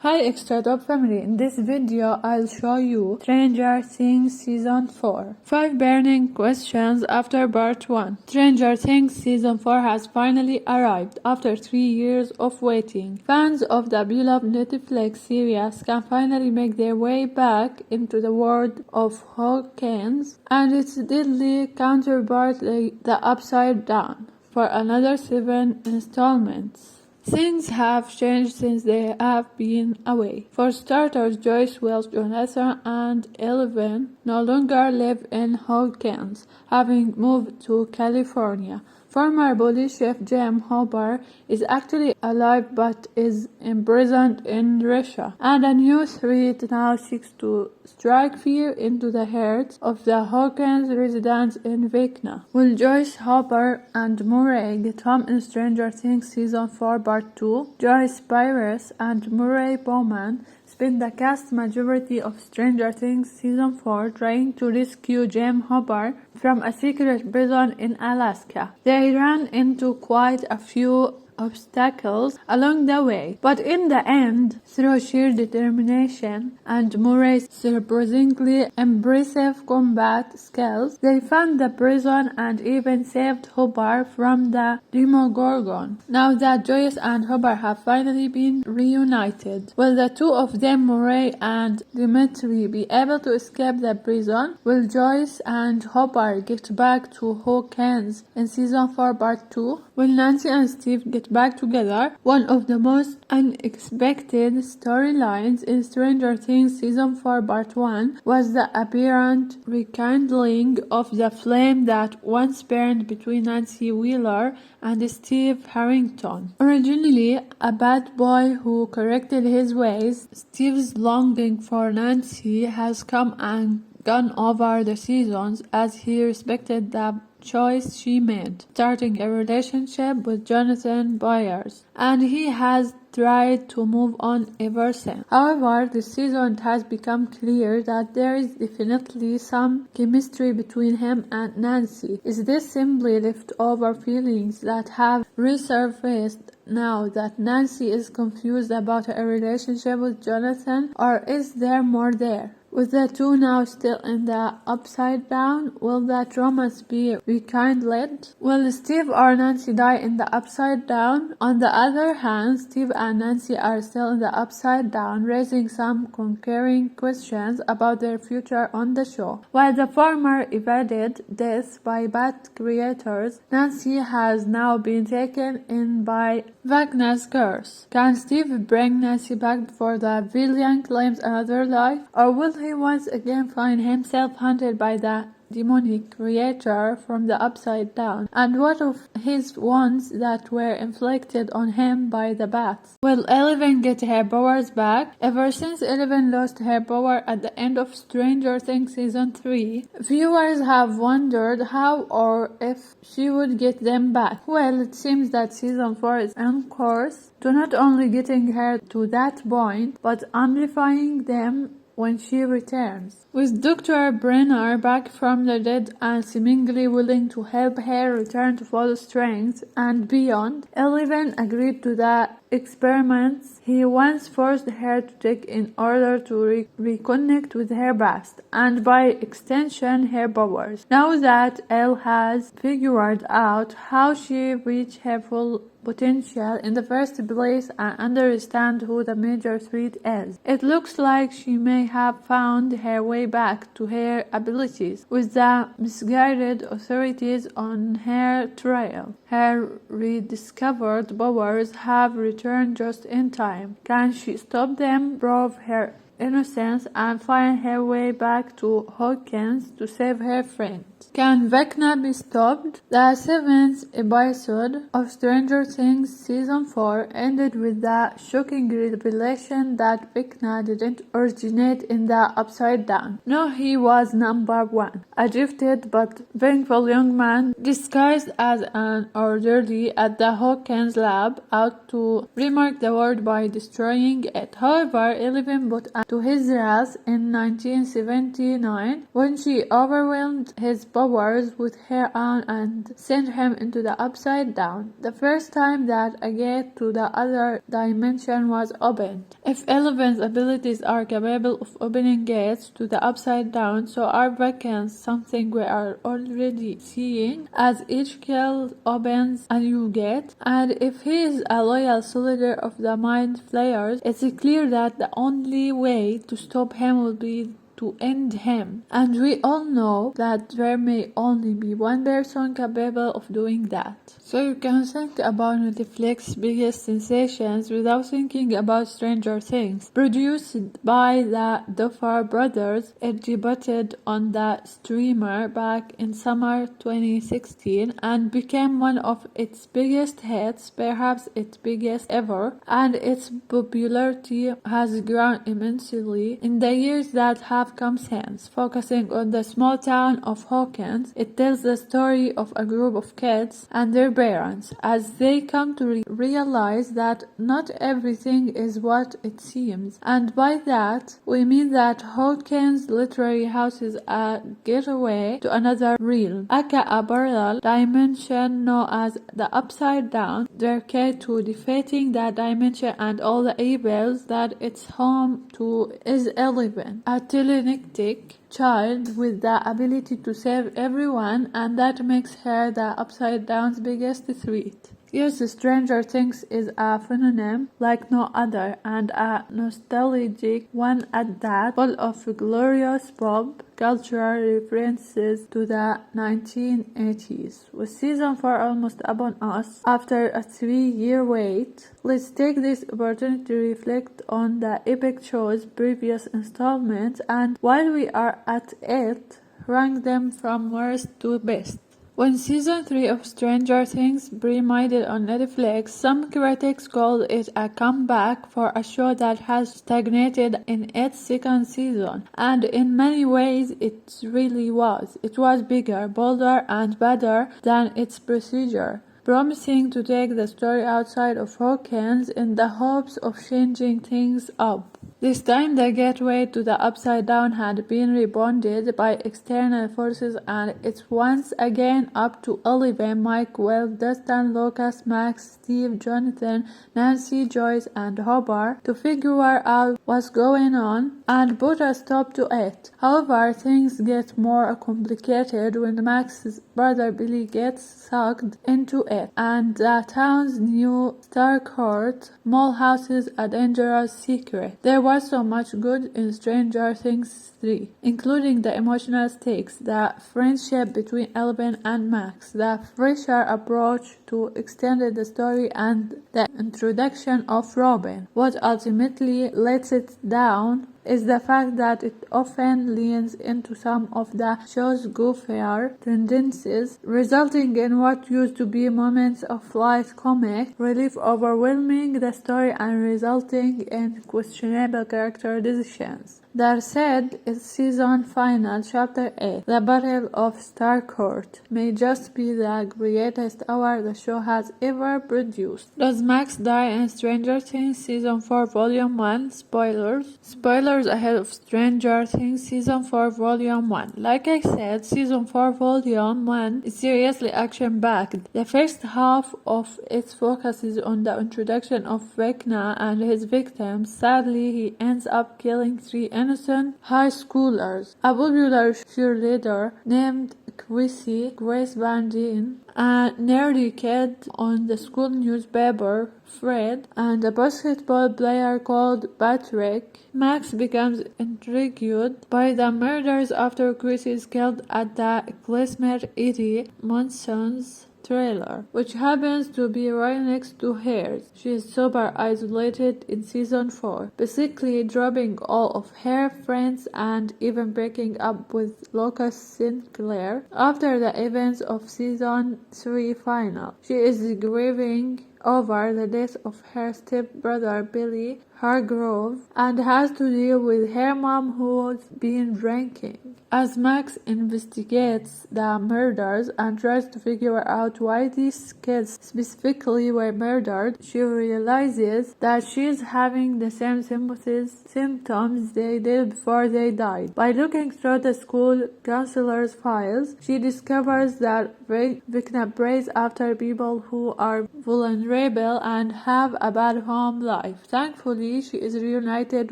Hi ExtraTop family, in this video I'll show you Stranger Things Season 4. 5 burning questions after part 1. Stranger Things Season 4 has finally arrived after 3 years of waiting. Fans of the beloved Netflix series can finally make their way back into the world of Hawkins and its deadly counterpart, the Upside Down, for another 7 installments. Things have changed since they have been away. For starters, Joyce, Will, Jonathan, and Eleven no longer live in Hawkins, having moved to California. Former police chief Jim Hopper is actually alive but is imprisoned in Russia, and a new threat now seeks to strike fear into the hearts of the Hawkins residents in Vecna. Will Joyce, Hopper, and Murray get home in Stranger Things Season 4 Part 2? Joyce Pyrus and Murray Bowman spent the cast majority of Stranger Things Season 4 trying to rescue Jim Hopper from a secret prison in Alaska. They ran into quite a few obstacles along the way, but in the end, through sheer determination and Murray's surprisingly impressive combat skills, they found the prison and even saved Hopper from the Demogorgon. Now that Joyce and Hopper have finally been reunited, will the two of them, Murray and Dimitri, be able to escape the prison? Will Joyce and Hopper get back to Hawkins in Season 4 Part 2? Will Nancy and Steve get back together? One of the most unexpected storylines in Stranger Things Season 4 Part 1 was the apparent rekindling of the flame that once burned between Nancy Wheeler and Steve Harrington. Originally a bad boy who corrected his ways, Steve's longing for Nancy has come and gone over the seasons as he respected the choice she made, starting a relationship with Jonathan Byers, and he has tried to move on ever since. However, this season it has become clear that there is definitely some chemistry between him and Nancy. Is this simply leftover feelings that have resurfaced now that Nancy is confused about her relationship with Jonathan, or is there more there? With the two now still in the Upside Down, will that romance be rekindled? Will Steve or Nancy die in the Upside Down? On the other hand, Steve and Nancy are still in the Upside Down, raising some concurring questions about their future on the show. While the former evaded death by bad creators, Nancy has now been taken in by Vecna's curse. Can Steve bring Nancy back before the villain claims another life, or will he once again find himself hunted by the demonic creator from the Upside Down? And what of his wounds that were inflicted on him by the bats? Will Eleven get her powers back? Ever since Eleven lost her power at the end of Stranger Things Season 3, viewers have wondered how or if she would get them back. Well, it seems that Season 4 is on course to not only getting her to that point, but amplifying them when she returns. With Dr. Brenner back from the dead and seemingly willing to help her return to full strength and beyond, Eleven agreed to the experiments he once forced her to take in order to reconnect with her past, and by extension her powers. Now that Elle has figured out how she reached her full potential in the first place and understand who the major threat is, it looks like she may have found her way back to her abilities, with the misguided authorities on her trail. Her rediscovered powers have returned just in time. Can she stop them, prove her innocence, and find her way back to Hawkins to save her friend? Can Vecna be stopped? The 7th episode of Stranger Things Season 4 ended with the shocking revelation that Vecna didn't originate in the Upside Down. No, he was number 1, a gifted but vengeful young man disguised as an orderly at the Hawkins lab, out to remark the world by destroying it. However, Eleven put to his wrath in 1979 when she overwhelmed his powers with her on and send him into the Upside Down, the first time that a gate to the other dimension was opened. If Eleven's abilities are capable of opening gates to the Upside Down, so are Vecna's, something we are already seeing as each kill opens a new gate. And if he is a loyal soldier of the Mind Flayers, it's clear that the only way to stop him will be to end him. And we all know that there may only be one person capable of doing that. So you can think about Netflix's biggest sensations without thinking about Stranger Things. Produced by the Duffer brothers, it debuted on the streamer back in summer 2016 and became one of its biggest hits, perhaps its biggest ever, and its popularity has grown immensely in the years that have come since. Focusing on the small town of Hawkins, it tells the story of a group of kids and their parents as they come to realize that not everything is what it seems. And by that, we mean that Hawkins literally houses a getaway to another realm, aka a parallel dimension known as the Upside Down, their key to defeating that dimension and all the evils that it's home to is Eleven, a telekinetic child with the ability to save everyone, and that makes her the Upside Down's biggest threat. Yes, Stranger Things is a phenomenon like no other, and a nostalgic one at that, full of glorious pop cultural references to the 1980s. With season 4 almost upon us, after a 3-year wait, let's take this opportunity to reflect on the epic show's previous installments, and while we are at it, rank them from worst to best. When season 3 of Stranger Things premiered on Netflix, some critics called it a comeback for a show that has stagnated in its second season, and in many ways it really was. It was bigger, bolder, and better than its predecessor, promising to take the story outside of Hawkins in the hopes of changing things up. This time the gateway to the Upside Down had been rebounded by external forces, and it's once again up to Eleven, Mike, Will, Dustin, Lucas, Max, Steve, Jonathan, Nancy, Joyce, and Hobart to figure out what's going on and put a stop to it. However, things get more complicated when Max's brother Billy gets sucked into it, and the town's new star court mall houses a dangerous secret. There was so much good in Stranger Things 3, including the emotional stakes, the friendship between Eleven and Max, the fresher approach to extended the story, and the introduction of Robin. What ultimately lets it down is the fact that it often leans into some of the show's goofier tendencies, resulting in what used to be moments of light comic relief overwhelming the story and resulting in questionable character decisions. That said, its season final, Chapter 8, The Battle of Starcourt, may just be the greatest hour the show has ever produced. Does Max die in Stranger Things Season 4 Volume 1? Spoilers. Spoilers ahead of Stranger Things Season 4 Volume 1. Like I said, Season 4 Volume 1 is seriously action-packed. The first half of it focuses on the introduction of Vecna and his victims. Sadly, he ends up killing 3 innocent high schoolers. A popular cheerleader named Grace Van Dien, a nerdy kid on the school newspaper, Fred, and a basketball player called Patrick. Max becomes intrigued by the murders after Chris is killed at the Klezmer Eddie Monson's trailer, which happens to be right next to hers. She is super isolated in season 4, basically dropping all of her friends and even breaking up with Lucas Sinclair after the events of season 3 final. She is grieving over the death of her stepbrother Billy, Hargrove and has to deal with her mom who's been drinking. As Max investigates the murders and tries to figure out why these kids specifically were murdered, she realizes that she's having the same symptoms they did before they died. By looking through the school counselor's files, she discovers that Vecna prays after people who are vulnerable and have a bad home life. Thankfully, she is reunited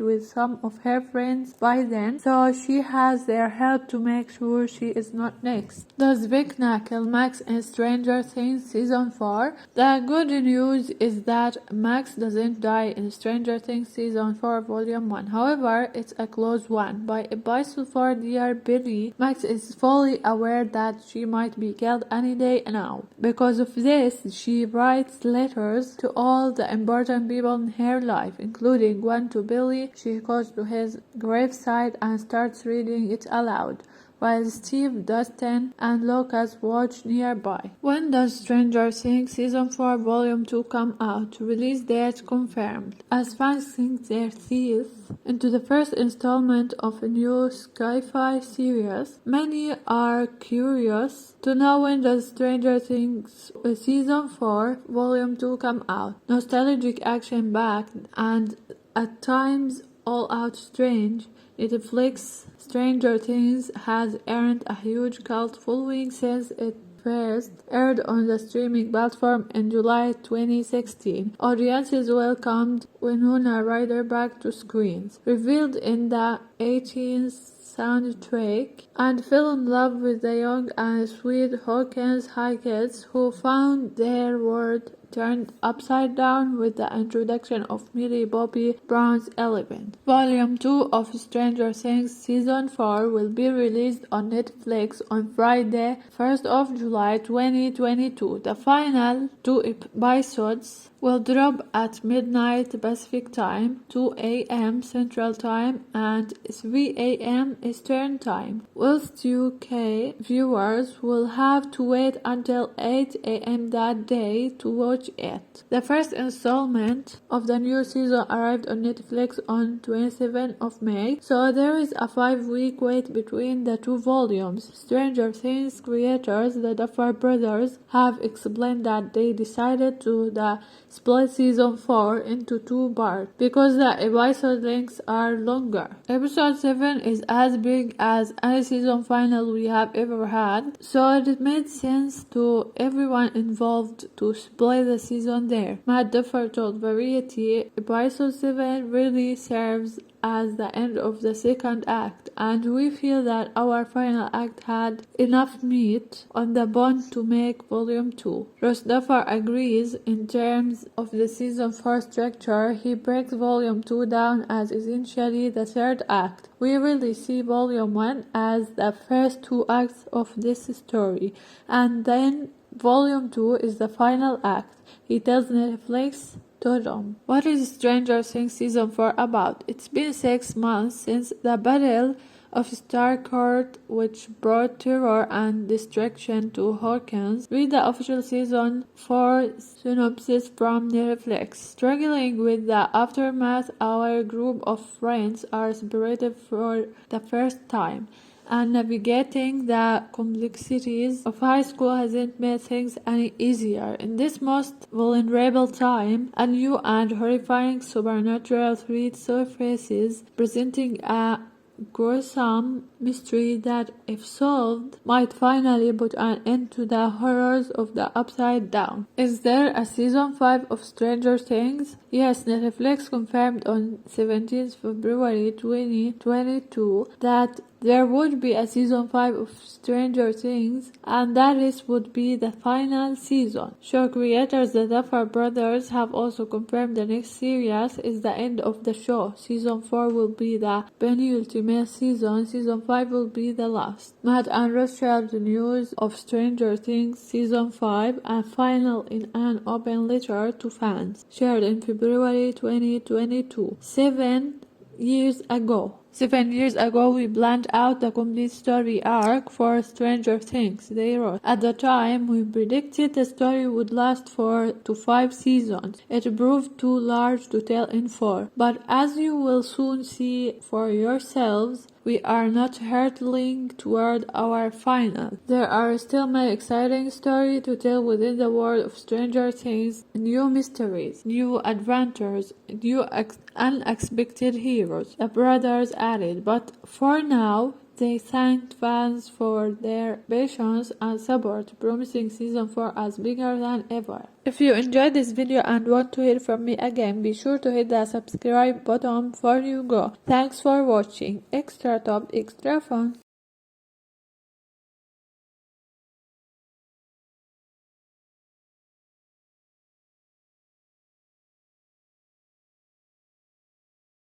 with some of her friends by then, so she has their help to make sure she is not next. Does Vecna kill Max in Stranger Things Season 4? The good news is that Max doesn't die in Stranger Things Season 4 Volume 1. However, it's a close one. By episode 4 Dear Billy, Max is fully aware that she might be killed any day now. Because of this, she writes letters to all the important people in her life, including one to Billy. She goes to his graveside and starts reading it aloud, while Steve, Dustin, and Lucas watch nearby. When does Stranger Things Season 4 Volume 2 come out? Release date confirmed. As fans sink their teeth into the first installment of a new sci-fi series, many are curious to know when does Stranger Things Season 4 Volume 2 come out. Nostalgic action-packed and at times all-out strange, Netflix Stranger Things has earned a huge cult following since it first aired on the streaming platform in July 2016. Audiences welcomed Winona Ryder back to screens, revealed in the 18th soundtrack, and fell in love with the young and sweet Hawkins high kids who found their world turned upside down with the introduction of Millie Bobby Brown's Eleven. Volume 2 of Stranger Things Season 4 will be released on Netflix on Friday, 1st of July 2022. The final 2 episodes will drop at midnight Pacific Time, 2 a.m. Central Time, and 3 a.m. Eastern Time, whilst UK viewers will have to wait until 8 a.m. that day to watch it. The first installment of the new season arrived on Netflix on 27th of May, so there is a 5-week wait between the two volumes. Stranger Things creators, the Duffer Brothers, have explained that they decided to split Season 4 into 2 parts because the episode lengths are longer. Episode 7 is as big as any season final we have ever had, so it made sense to everyone involved to split the season there. Matt Duffer told Variety, Episode 7 really serves as the end of the second act, and we feel that our final act had enough meat on the bone to make Volume 2. Ross Duffer agrees in terms of the Season 4 structure. He breaks Volume 2 down as essentially the third act. We really see Volume 1 as the first 2 acts of this story, and then Volume 2 is the final act. He tells Netflix, What is Stranger Things Season 4 about? It's been 6 months since the Battle of Starcourt, which brought terror and destruction to Hawkins. Read the official Season 4 synopsis from Netflix. Struggling with the aftermath, our group of friends are separated for the first time, and navigating the complexities of high school hasn't made things any easier. In this most vulnerable time, a new and horrifying supernatural threat surfaces, presenting a gruesome mystery that, if solved, might finally put an end to the horrors of the Upside Down. Is there a Season 5 of Stranger Things? Yes, Netflix confirmed on 17th February 2022 that there would be a Season 5 of Stranger Things, and that this would be the final season. Show creators the Duffer Brothers have also confirmed the next series is the end of the show. Season 4 will be the penultimate season. Season 5 will be the last. Matt and Ross shared the news of Stranger Things Season 5 and final in an open letter to fans, shared in February 2022. 7 years ago, 7 years ago, we planned out the complete story arc for Stranger Things, they wrote. At the time, we predicted the story would last 4 to 5 seasons. It proved too large to tell in 4. But as you will soon see for yourselves, we are not hurtling toward our final. There are still many exciting stories to tell within the world of Stranger Things. New mysteries, new adventures, new unexpected heroes, the brothers added. But for now, they thanked fans for their patience and support, promising season 4 as bigger than ever. If you enjoyed this video and want to hear from me again, be sure to hit the subscribe button before you go. Thanks for watching. Extra Top, extra fun.